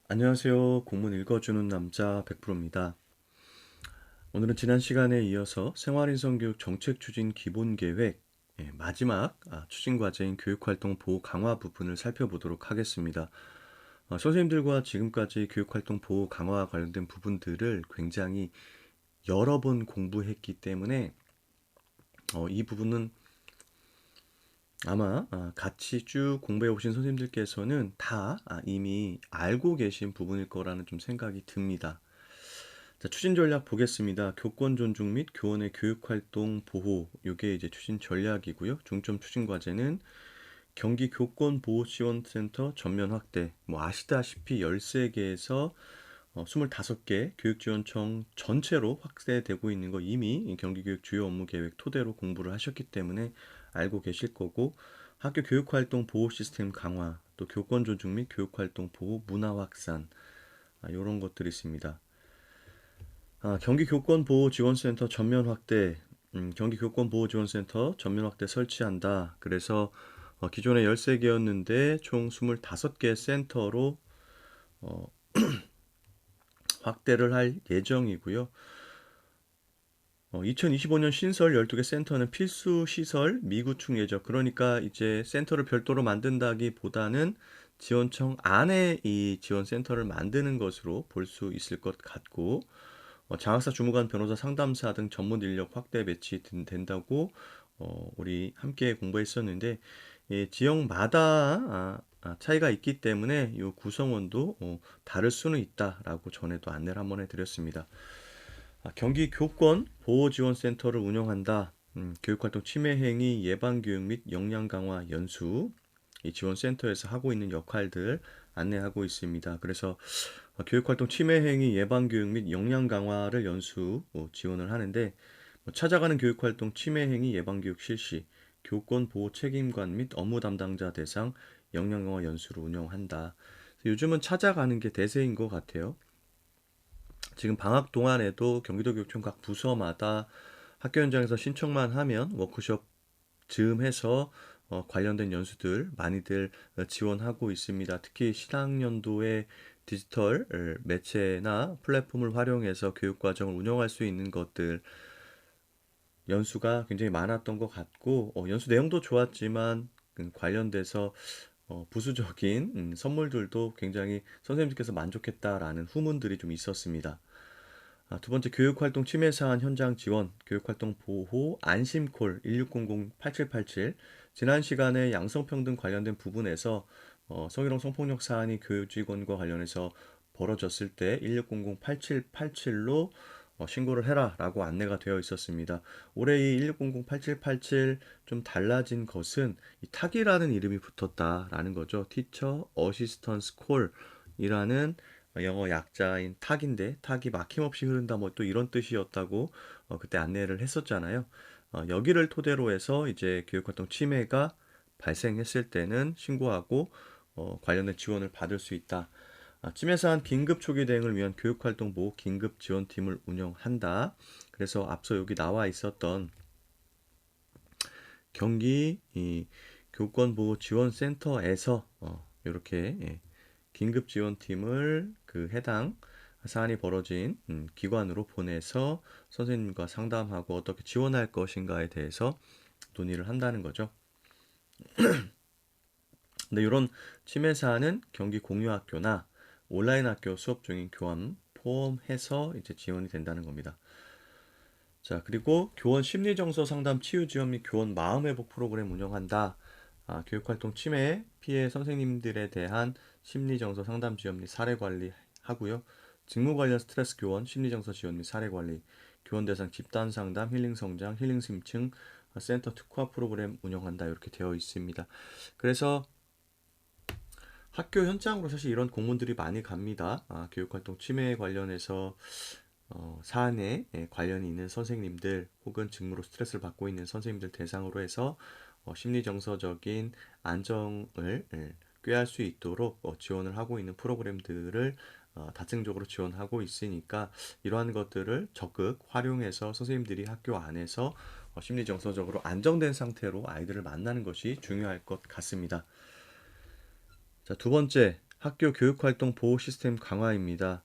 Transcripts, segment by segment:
안녕하세요. 공문 읽어주는 남자 100%입니다. 오늘은 지난 시간에 이어서 생활인성교육 정책 추진 기본계획 마지막 추진 과제인 교육활동 보호 강화 부분을 살펴보도록 하겠습니다. 선생님들과 지금까지 교육활동 보호 강화와 관련된 부분들을 굉장히 여러 번 공부했기 때문에 이 부분은 아마 같이 쭉 공부해 오신 선생님들께서는 다 이미 알고 계신 부분일 거라는 좀 생각이 듭니다. 자, 추진 전략 보겠습니다. 교권 존중 및 교원의 교육 활동 보호. 요게 이제 추진 전략이고요. 중점 추진 과제는 경기 교권 보호 지원센터 전면 확대. 뭐 아시다시피 13개에서 25개 교육지원청 전체로 확대되고 있는 거 이미 경기교육 주요 업무 계획 토대로 공부를 하셨기 때문에 알고 계실 거고, 학교 교육활동 보호 시스템 강화, 또 교권 존중 및 교육활동 보호 문화 확산, 이런 것들이 있습니다. 경기교권보호지원센터 전면 확대, 경기교권보호지원센터 전면 확대 설치한다. 그래서 기존에 13개였는데 총 25개 센터로 어, 확대를 할 예정이고요. 2025년 신설 12개 센터는 필수 시설 미구축 예정. 그러니까 이제 센터를 별도로 만든다기보다는 지원청 안에 이 지원 센터를 만드는 것으로 볼 수 있을 것 같고, 장학사, 주무관, 변호사, 상담사 등 전문 인력 확대 배치된다고 우리 함께 공부했었는데, 예, 지역마다 차이가 있기 때문에 이 구성원도 다를 수는 있다라고 전에도 안내를 한번 해드렸습니다. 경기 교권 보호지원센터를 운영한다. 교육활동 침해 행위 예방 교육 및 역량 강화 연수, 이 지원센터에서 하고 있는 역할들 안내하고 있습니다. 그래서 교육활동 침해 행위 예방 교육 및 역량 강화를 연수 지원을 하는데, 찾아가는 교육활동 침해 행위 예방 교육 실시, 교권 보호 책임관 및 업무 담당자 대상 역량 강화 연수를 운영한다. 요즘은 찾아가는 게 대세인 것 같아요. 지금 방학 동안에도 경기도교육청 각 부서마다 학교 현장에서 신청만 하면 워크숍 즈음해서 관련된 연수들 많이들 지원하고 있습니다. 특히 신학년도에 디지털 매체나 플랫폼을 활용해서 교육 과정을 운영할 수 있는 것들 연수가 굉장히 많았던 것 같고, 연수 내용도 좋았지만 관련돼서 부수적인 선물들도 굉장히 선생님들께서 만족했다라는 후문들이 좀 있었습니다. 두 번째, 교육활동 침해 사안 현장 지원, 교육활동 보호 안심콜 1600-8787. 지난 시간에 양성평등 관련된 부분에서 성희롱 성폭력 사안이 교육직원과 관련해서 벌어졌을 때 1600-8787로 신고를 해라라고 안내가 되어 있었습니다. 올해 이 1600-8787 좀 달라진 것은 이 탁이라는 이름이 붙었다라는 거죠. Teacher Assistance Call이라는 영어 약자인 탁인데, 탁이 막힘없이 흐른다 뭐 또 이런 뜻이었다고 그때 안내를 했었잖아요. 여기를 토대로 해서 이제 교육활동 침해가 발생했을 때는 신고하고 관련된 지원을 받을 수 있다. 침해 사안 긴급 초기 대응을 위한 교육활동 보호 긴급 지원팀을 운영한다. 그래서 앞서 여기 나와 있었던 경기 이 교권보호지원센터에서 이렇게 긴급 지원팀을 그 해당 사안이 벌어진 기관으로 보내서 선생님과 상담하고 어떻게 지원할 것인가에 대해서 논의를 한다는 거죠. 근데 이런 침해 사안은 경기 공유학교나 온라인 학교 수업 중인 교원 포함해서 이제 지원이 된다는 겁니다. 자, 그리고 교원 심리정서 상담 치유 지원 및 교원 마음회복 프로그램 운영한다. 교육활동 침해 피해 선생님들에 대한 심리정서 상담 지원 및 사례 관리 하고요. 직무 관련 스트레스 교원, 심리정서 지원 및 사례 관리, 교원 대상 집단 상담, 힐링 성장, 힐링 심층 센터 특화 프로그램 운영한다. 이렇게 되어 있습니다. 그래서 학교 현장으로 사실 이런 공문들이 많이 갑니다. 교육활동 침해에 관련해서 사안에 관련이 있는 선생님들 혹은 직무로 스트레스를 받고 있는 선생님들 대상으로 해서 심리정서적인 안정을 꾀할 수 있도록 지원을 하고 있는 프로그램들을 다층적으로 지원하고 있으니까, 이러한 것들을 적극 활용해서 선생님들이 학교 안에서 심리정서적으로 안정된 상태로 아이들을 만나는 것이 중요할 것 같습니다. 자, 두 번째, 학교 교육활동 보호 시스템 강화입니다.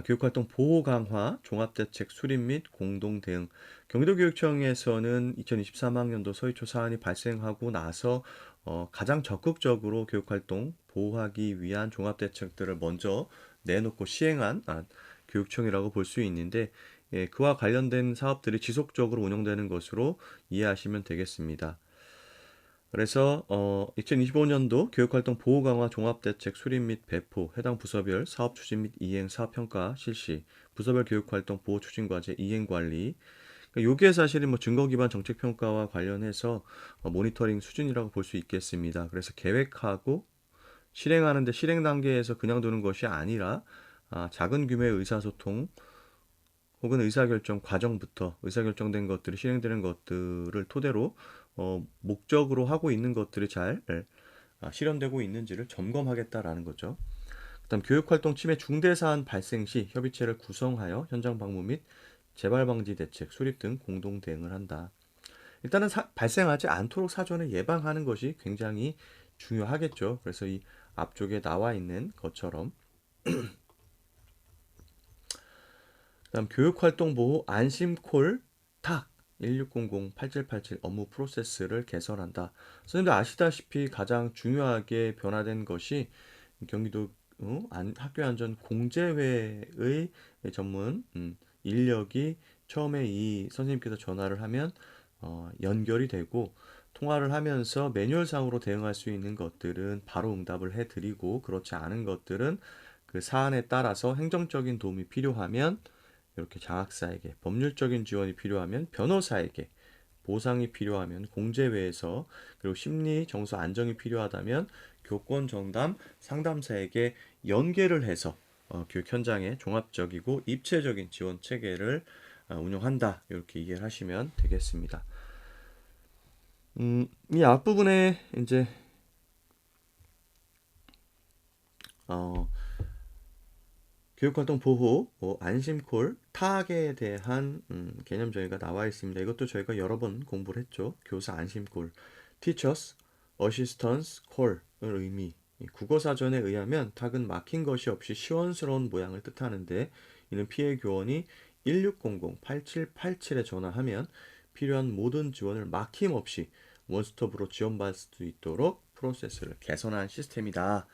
교육활동 보호 강화, 종합대책 수립 및 공동 대응. 경기도교육청에서는 2023학년도 서희초 사안이 발생하고 나서 가장 적극적으로 교육활동 보호하기 위한 종합대책들을 먼저 내놓고 시행한 교육청이라고 볼 수 있는데, 예, 그와 관련된 사업들이 지속적으로 운영되는 것으로 이해하시면 되겠습니다. 그래서 2025년도 교육활동 보호 강화 종합대책 수립 및 배포, 해당 부서별 사업 추진 및 이행 사업 평가 실시, 부서별 교육활동 보호 추진 과제 이행 관리. 그러니까 요게 사실은 뭐 증거 기반 정책 평가와 관련해서 모니터링 수준이라고 볼 수 있겠습니다. 그래서 계획하고 실행하는데 실행 단계에서 그냥 두는 것이 아니라 작은 규모의 의사소통 혹은 의사결정 과정부터 의사결정된 것들이 실행되는 것들을 토대로 목적으로 하고 있는 것들이 잘 실현되고 있는지를 점검하겠다라는 거죠. 그다음 교육활동 침해 중대사안 발생 시 협의체를 구성하여 현장 방문 및 재발 방지 대책 수립 등 공동 대응을 한다. 일단은 발생하지 않도록 사전에 예방하는 것이 굉장히 중요하겠죠. 그래서 이 앞쪽에 나와 있는 것처럼 그다음 교육활동 보호 안심콜 탁 1600-8787 업무 프로세스를 개선한다. 선생님들 아시다시피 가장 중요하게 변화된 것이 경기도 학교안전공제회의 전문 인력이 처음에 이 선생님께서 전화를 하면 연결이 되고 통화를 하면서 매뉴얼상으로 대응할 수 있는 것들은 바로 응답을 해드리고 그렇지 않은 것들은 그 사안에 따라서 행정적인 도움이 필요하면 이렇게 장학사에게 법률적인 지원이 필요하면 변호사에게 보상이 필요하면 공제회에서 그리고 심리 정서 안정이 필요하다면 교권 정담 상담사에게 연계를 해서 교육 현장에 종합적이고 입체적인 지원 체계를 운영한다 이렇게 이해를 하시면 되겠습니다. 이 앞부분에 이제 어, 교육활동 보호, 안심콜, 타학에 대한 개념 저희가 나와 있습니다. 이것도 저희가 여러 번 공부를 했죠. 교사 안심콜, Teachers Assistance Call의 의미. 국어 사전에 의하면 탁은 막힌 것이 없이 시원스러운 모양을 뜻하는데 이는 피해 교원이 1600-8787에 전화하면 필요한 모든 지원을 막힘없이 원스톱으로 지원받을 수 있도록 프로세스를 개선한 시스템이다.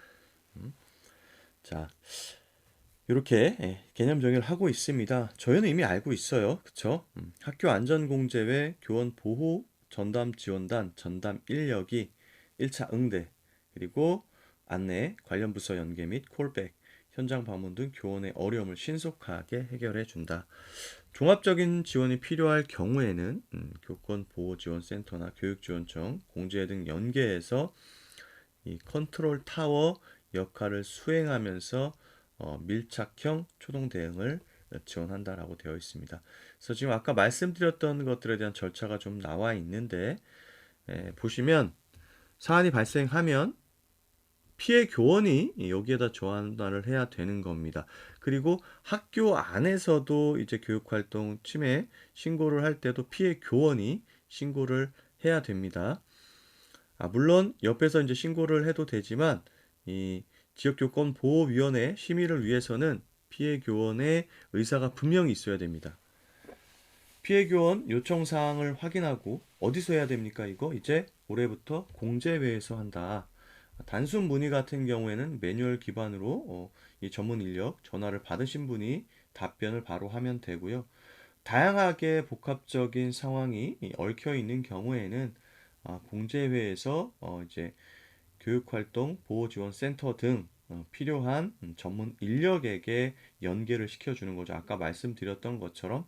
자, 이렇게 개념 정의를 하고 있습니다. 저희는 이미 알고 있어요. 그쵸? 학교 안전공제회 교원 보호 전담 지원단 전담 인력이 1차 응대 그리고 안내 관련 부서 연계 및 콜백 현장 방문 등 교원의 어려움을 신속하게 해결해 준다. 종합적인 지원이 필요할 경우에는 교권보호지원센터나 교육지원청, 공제회 등 연계해서 이 컨트롤 타워 역할을 수행하면서 밀착형 초동 대응을 지원한다라고 되어 있습니다. 그래서 지금 아까 말씀드렸던 것들에 대한 절차가 좀 나와 있는데 보시면 사안이 발생하면 피해 교원이 여기에다 전환을 해야 되는 겁니다. 그리고 학교 안에서도 이제 교육활동 침해 신고를 할 때도 피해 교원이 신고를 해야 됩니다. 물론 옆에서 이제 신고를 해도 되지만 이 지역교권보호위원회 심의를 위해서는 피해 교원의 의사가 분명히 있어야 됩니다. 피해 교원 요청 사항을 확인하고 어디서 해야 됩니까? 이거 이제 올해부터 공제회에서 한다. 단순 문의 같은 경우에는 매뉴얼 기반으로 이 전문 인력 전화를 받으신 분이 답변을 바로 하면 되고요. 다양하게 복합적인 상황이 얽혀 있는 경우에는 공제회에서 이제 교육활동 보호지원센터 등 필요한 전문 인력에게 연계를 시켜주는 거죠. 아까 말씀드렸던 것처럼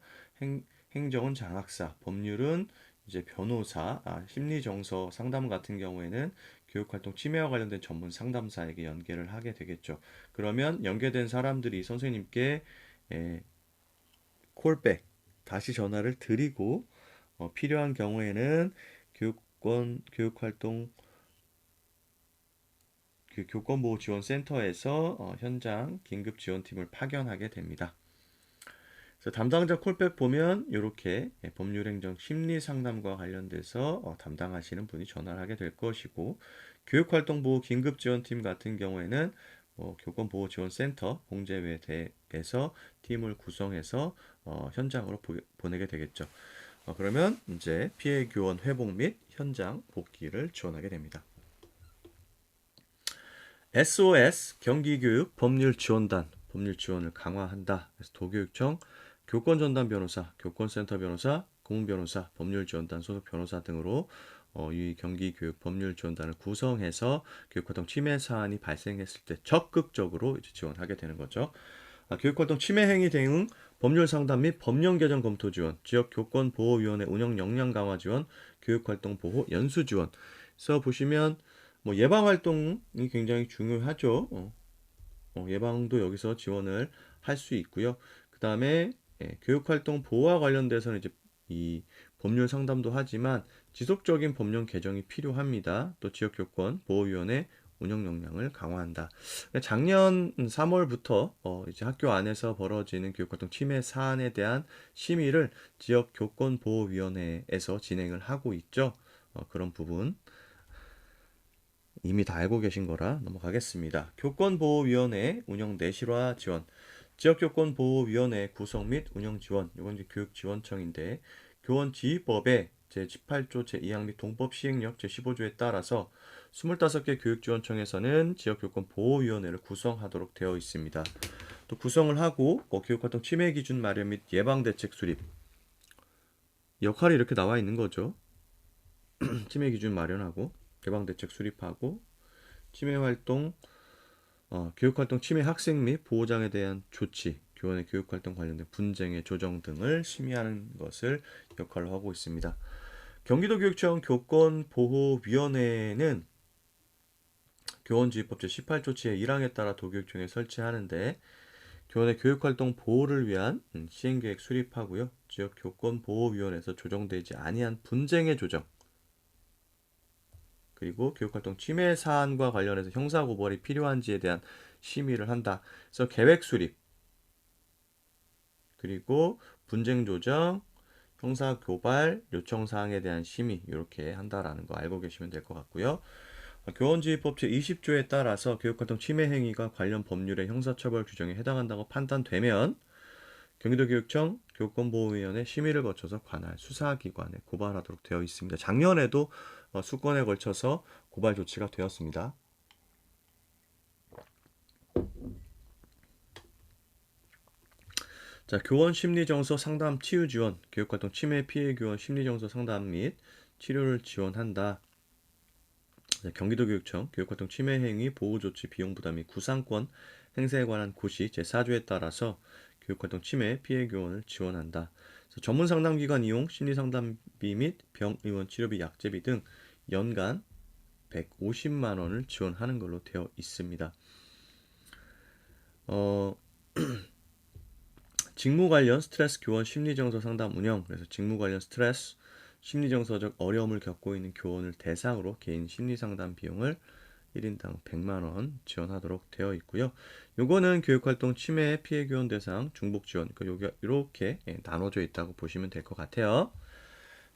행정은 장학사, 법률은 이제 변호사, 심리정서 상담 같은 경우에는 교육활동 침해와 관련된 전문 상담사에게 연계를 하게 되겠죠. 그러면 연계된 사람들이 선생님께 콜백, 다시 전화를 드리고 필요한 경우에는 교육활동 교권보호지원센터에서 현장 긴급지원팀을 파견하게 됩니다. 그래서 담당자 콜백 보면 이렇게 법률행정 심리상담과 관련돼서 담당하시는 분이 전화를 하게 될 것이고 교육활동보호 긴급지원팀 같은 경우에는 교권보호지원센터 공제회대에서 팀을 구성해서 현장으로 보내게 되겠죠. 그러면 이제 피해 교원 회복 및 현장 복귀를 지원하게 됩니다. SOS 경기교육 법률지원단 법률 지원을 강화한다. 그래서 도교육청 교권전담 변호사, 교권센터 변호사, 고문변호사, 법률지원단 소속 변호사 등으로 이 경기교육 법률지원단을 구성해서 교육활동 침해 사안이 발생했을 때 적극적으로 이제 지원하게 되는 거죠. 교육활동 침해 행위 대응 법률 상담 및 법령 개정 검토 지원, 지역 교권 보호위원회 운영 역량 강화 지원, 교육활동 보호 연수 지원. 그래서 보시면 뭐 예방 활동이 굉장히 중요하죠. 예방도 여기서 지원을 할 수 있고요. 그 다음에 교육활동 보호와 관련돼서는 이제 이 법률 상담도 하지만 지속적인 법령 개정이 필요합니다. 또 지역교권 보호위원회 운영 역량을 강화한다. 작년 3월부터 이제 학교 안에서 벌어지는 교육활동 침해 사안에 대한 심의를 지역교권보호위원회에서 진행을 하고 있죠. 그런 부분 이미 다 알고 계신 거라 넘어가겠습니다. 교권보호위원회 운영 내실화 지원, 지역교권보호위원회 구성 및 운영 지원, 이건 이제 교육지원청인데 교원지휘법의 제18조 제2항 및 동법 시행령 제15조에 따라서 25개 교육지원청에서는 지역교권보호위원회를 구성하도록 되어 있습니다. 또 구성을 하고 교육활동 침해 기준 마련 및 예방대책 수립 역할이 이렇게 나와 있는 거죠. 침해 기준 마련하고 예방대책 수립하고 침해 활동, 교육활동 침해 학생 및 보호장에 대한 조치, 교원의 교육활동 관련된 분쟁의 조정 등을 심의하는 것을 역할로 하고 있습니다. 경기도교육청 교권보호위원회는 교원지휘법 제18조 제1항에 따라 도교육청에 설치하는데 교원의 교육활동 보호를 위한 시행계획 수립하고요. 지역 교권보호위원회에서 조정되지 아니한 분쟁의 조정, 그리고 교육활동 침해 사안과 관련해서 형사고발이 필요한지에 대한 심의를 한다. 그래서 계획 수립, 그리고 분쟁 조정, 형사고발 요청 사항에 대한 심의 이렇게 한다라는 거 알고 계시면 될 것 같고요. 교원지휘법 제20조에 따라서 교육활동 침해 행위가 관련 법률의 형사처벌 규정에 해당한다고 판단되면 경기도교육청 교권보호위원회 심의를 거쳐서 관할 수사기관에 고발하도록 되어 있습니다. 작년에도 수건에 걸쳐서 고발 조치가 되었습니다. 자, 교원 심리정서 상담 치유 지원, 교육활동 침해 피해 교원 심리정서 상담 및 치료를 지원한다. 자, 경기도교육청 교육활동 침해 행위 보호 조치 비용 부담 및 구상권 행사에 관한 고시 제4조에 따라서 교육활동 침해 피해 교원을 지원한다. 전문 상담기관 이용 심리상담비 및 병의원 치료비 약제비 등 연간 150만 원을 지원하는 걸로 되어 있습니다. 직무 관련 스트레스 교원 심리정서 상담 운영, 그래서 직무 관련 스트레스, 심리정서적 어려움을 겪고 있는 교원을 대상으로 개인 심리상담 비용을 1인당 100만 원 지원하도록 되어 있고요. 요거는 교육활동 침해 피해 교원 대상 중복 지원, 그러니까 이렇게 나눠져 있다고 보시면 될 것 같아요.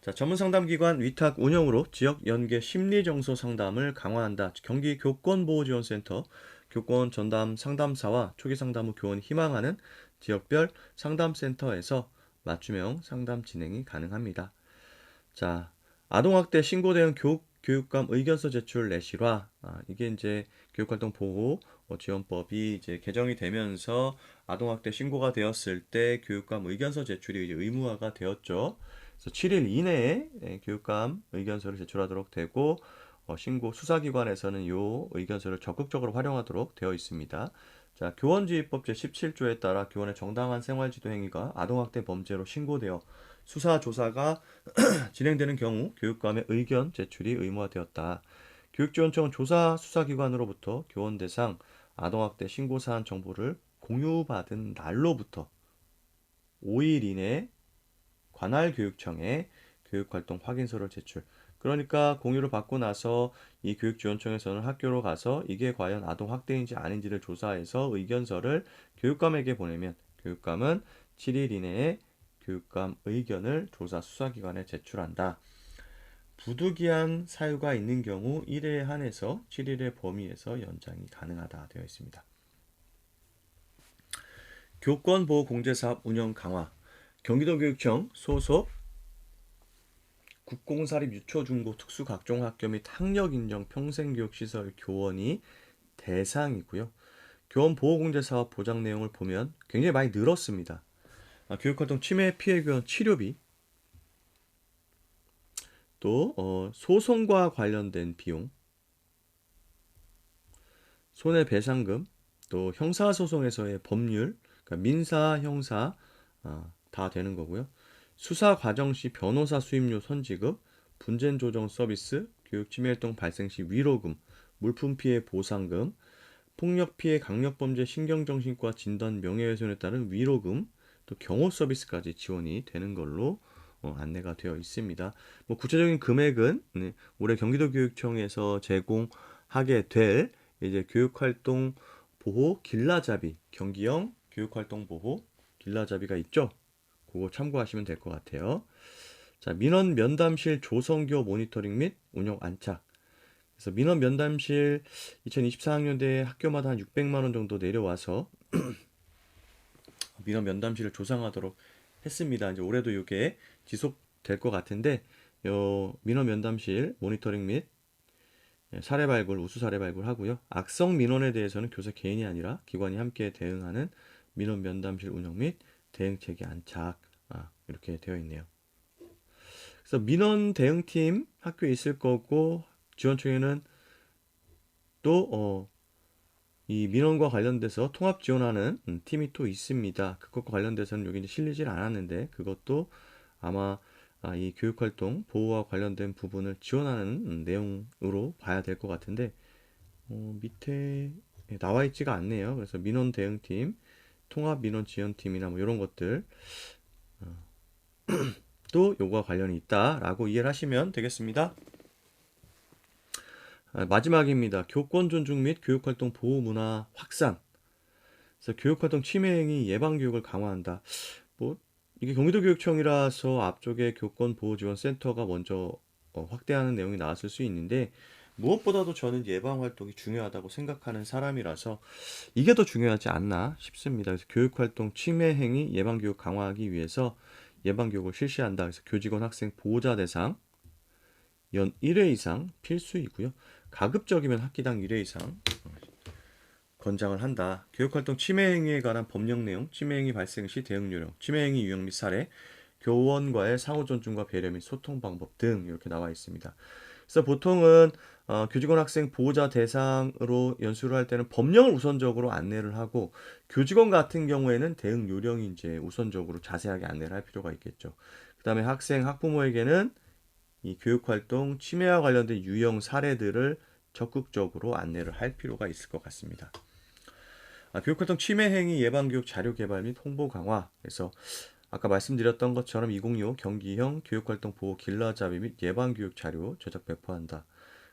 자, 전문 상담기관 위탁 운영으로 지역 연계 심리정서 상담을 강화한다. 경기 교권보호지원센터 교권 전담 상담사와 초기 상담 후 교원이 희망하는 지역별 상담센터에서 맞춤형 상담 진행이 가능합니다. 자, 아동학대 신고 대응 교육감 의견서 제출 내실화. 이게 이제 교육활동 보호 지원법이 이제 개정이 되면서 아동학대 신고가 되었을 때 교육감 의견서 제출이 이제 의무화가 되었죠. 그래서 7일 이내에 교육감 의견서를 제출하도록 되고 신고 수사기관에서는 이 의견서를 적극적으로 활용하도록 되어 있습니다. 자, 교원지휘법 제17조에 따라 교원의 정당한 생활지도 행위가 아동학대 범죄로 신고되어 수사 조사가 진행되는 경우 교육감의 의견 제출이 의무화되었다. 교육지원청은 조사 수사기관으로부터 교원 대상 아동학대 신고사안 정보를 공유받은 날로부터 5일 이내 관할 교육청에 교육활동 확인서를 제출. 그러니까 공유를 받고 나서 이 교육지원청에서는 학교로 가서 이게 과연 아동학대인지 아닌지를 조사해서 의견서를 교육감에게 보내면 교육감은 7일 이내에 교육감 의견을 조사 수사기관에 제출한다. 부득이한 사유가 있는 경우 1회에 한해서 7일의 범위에서 연장이 가능하다 되어 있습니다. 교권보호공제사업 운영 강화. 경기도교육청 소속 국공사립 유초중고 특수각종학교 및 학력인정 평생교육시설 교원이 대상이고요. 교원보호공제사업 보장 내용을 보면 굉장히 많이 늘었습니다. 교육활동 침해 피해 교원 치료비, 또 소송과 관련된 비용, 손해배상금, 또 형사소송에서의 법률, 그러니까 민사, 형사 다 되는 거고요. 수사 과정 시 변호사 수임료 선지급, 분쟁 조정 서비스, 교육 침해 활동 발생 시 위로금, 물품 피해 보상금, 폭력 피해 강력범죄 신경정신과 진단 명예훼손에 따른 위로금, 또 경호 서비스까지 지원이 되는 걸로 안내가 되어 있습니다. 뭐 구체적인 금액은 올해 경기도교육청에서 제공하게 될 이제 교육활동 보호 길라잡이, 경기형 교육활동 보호 길라잡이가 있죠. 그거 참고하시면 될 것 같아요. 자, 민원 면담실 조성교 모니터링 및 운영 안착. 그래서 민원 면담실 2024학년도에 학교마다 한 600만 원 정도 내려와서 민원 면담실을 조성하도록 했습니다. 이제 올해도 이게 지속될 것 같은데 민원 면담실 모니터링 및 사례 발굴, 우수 사례 발굴하고요. 악성 민원에 대해서는 교사 개인이 아니라 기관이 함께 대응하는 민원 면담실 운영 및 대응 체계 안착 이렇게 되어 있네요. 그래서 민원 대응팀 학교에 있을 거고 지원청에는 또 이 민원과 관련돼서 통합 지원하는 팀이 또 있습니다. 그것과 관련돼서는 여기 이제 실리질 않았는데 그것도 아마 이 교육활동 보호와 관련된 부분을 지원하는 내용으로 봐야 될 것 같은데 밑에 나와 있지가 않네요. 그래서 민원 대응팀, 통합 민원 지원팀이나 뭐 이런 것들 또 요거와 관련이 있다라고 이해를 하시면 되겠습니다. 마지막입니다. 교권 존중 및 교육활동 보호 문화 확산. 그래서 교육활동 침해 행위 예방 교육을 강화한다. 뭐 이게 경기도교육청이라서 앞쪽에 교권 보호 지원 센터가 먼저 확대하는 내용이 나왔을 수 있는데 무엇보다도 저는 예방 활동이 중요하다고 생각하는 사람이라서 이게 더 중요하지 않나 싶습니다. 그래서 교육활동 침해 행위 예방 교육 강화하기 위해서 예방 교육을 실시한다. 그래서 교직원 학생 보호자 대상 연 1회 이상 필수이고요. 가급적이면 학기당 1회 이상 권장을 한다. 교육활동 침해 행위에 관한 법령 내용, 침해 행위 발생 시 대응 요령, 침해 행위 유형 및 사례, 교원과의 상호 존중과 배려 및 소통 방법 등 이렇게 나와 있습니다. 그래서 보통은 교직원 학생 보호자 대상으로 연수를 할 때는 법령을 우선적으로 안내를 하고 교직원 같은 경우에는 대응 요령이 이제 우선적으로 자세하게 안내를 할 필요가 있겠죠. 그다음에 학생 학부모에게는 이 교육활동 침해와 관련된 유형 사례들을 적극적으로 안내를 할 필요가 있을 것 같습니다. 교육활동 침해 행위 예방교육 자료 개발 및 홍보 강화. 그래서 아까 말씀드렸던 것처럼 2025 경기형 교육활동 보호 길라잡이 및 예방교육 자료 제작 배포한다.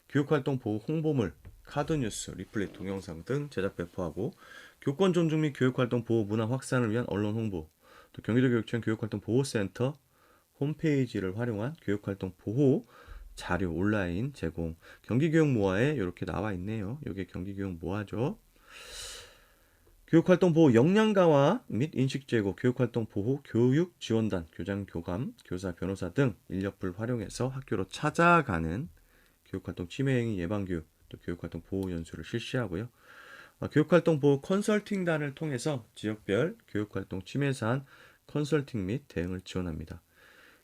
교육활동 보호 홍보물, 카드뉴스, 리플릿, 동영상 등 제작 배포하고 교권 존중 및 교육활동 보호 문화 확산을 위한 언론 홍보, 또 경기도교육청 교육활동 보호센터 홈페이지를 활용한 교육활동 보호 자료 온라인 제공. 경기교육모아에 이렇게 나와 있네요. 이게 경기교육모아죠. 교육활동 보호 역량 강화 및 인식 제고, 교육활동 보호 교육 지원단, 교장, 교감, 교사, 변호사 등 인력을 활용해서 학교로 찾아가는 교육활동 침해 행위 예방 교육, 또 교육활동 보호 연수를 실시하고요. 교육활동 보호 컨설팅단을 통해서 지역별 교육활동 침해 사안 컨설팅 및 대응을 지원합니다.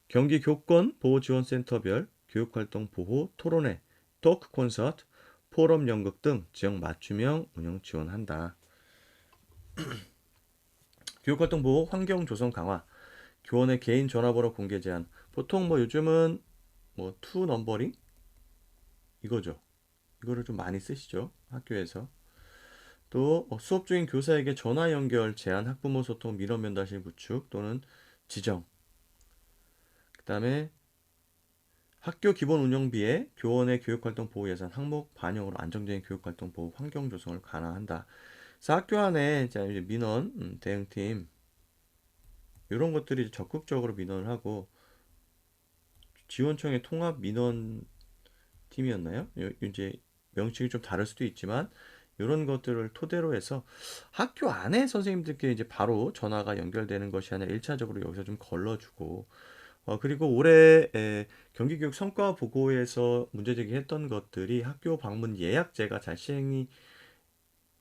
경기 교권 보호지원센터별 교육활동 보호 토론회, 토크 콘서트, 포럼 연극 등 지역 맞춤형 운영 지원한다. 교육활동 보호 환경 조성 강화, 교원의 개인 전화번호 공개 제한. 보통 뭐 요즘은 뭐 투 넘버링 이거죠. 이거를 좀 많이 쓰시죠, 학교에서. 또 수업 중인 교사에게 전화 연결 제한, 학부모 소통 민원 면담실 구축 또는 지정. 그다음에 학교 기본 운영비에 교원의 교육활동 보호 예산 항목 반영으로 안정적인 교육활동 보호 환경 조성을 가능한다. 그래서 학교 안에 이제 민원 대응팀 이런 것들이 적극적으로 민원을 하고 지원청의 통합 민원 팀이었나요? 이제 명칭이 좀 다를 수도 있지만 이런 것들을 토대로 해서 학교 안에 선생님들께 이제 바로 전화가 연결되는 것이 아니라 1차적으로 여기서 좀 걸러주고 그리고 올해 경기교육 성과 보고에서 문제 제기했던 것들이 학교 방문 예약제가 잘 시행이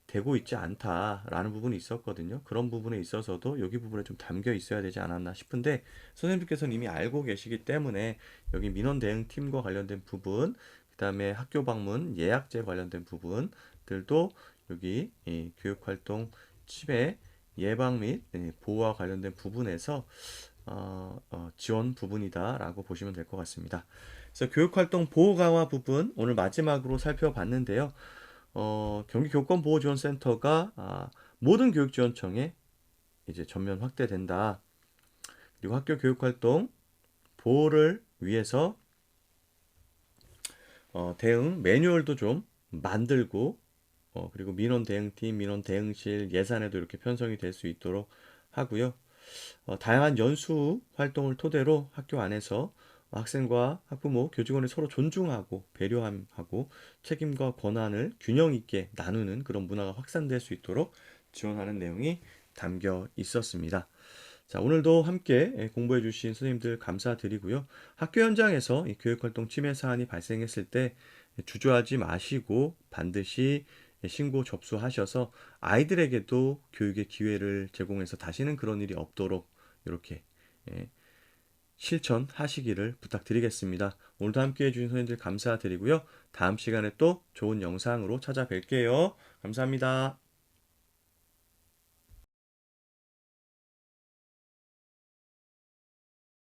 되고 있지 않다라는 부분이 있었거든요. 그런 부분에 있어서도 여기 부분에 좀 담겨 있어야 되지 않았나 싶은데 선생님께서는 이미 알고 계시기 때문에 여기 민원 대응팀과 관련된 부분, 그다음에 학교 방문 예약제 관련된 부분들도 여기 이 교육활동 침해 예방 및 보호와 관련된 부분에서 지원 부분이다라고 보시면 될 것 같습니다. 그래서 교육활동 보호 강화 부분 오늘 마지막으로 살펴봤는데요. 경기교권보호지원센터가 모든 교육지원청에 이제 전면 확대된다. 그리고 학교 교육활동 보호를 위해서 대응 매뉴얼도 좀 만들고 그리고 민원 대응팀, 민원 대응실 예산에도 이렇게 편성이 될 수 있도록 하고요. 다양한 연수 활동을 토대로 학교 안에서 학생과 학부모, 교직원을 서로 존중하고 배려하고 책임과 권한을 균형 있게 나누는 그런 문화가 확산될 수 있도록 지원하는 내용이 담겨 있었습니다. 자, 오늘도 함께 공부해 주신 선생님들 감사드리고요. 학교 현장에서 이 교육활동 침해 사안이 발생했을 때 주저하지 마시고 반드시 신고 접수하셔서 아이들에게도 교육의 기회를 제공해서 다시는 그런 일이 없도록 이렇게 실천하시기를 부탁드리겠습니다. 오늘도 함께 해주신 선생님들 감사드리고요. 다음 시간에 또 좋은 영상으로 찾아뵐게요. 감사합니다.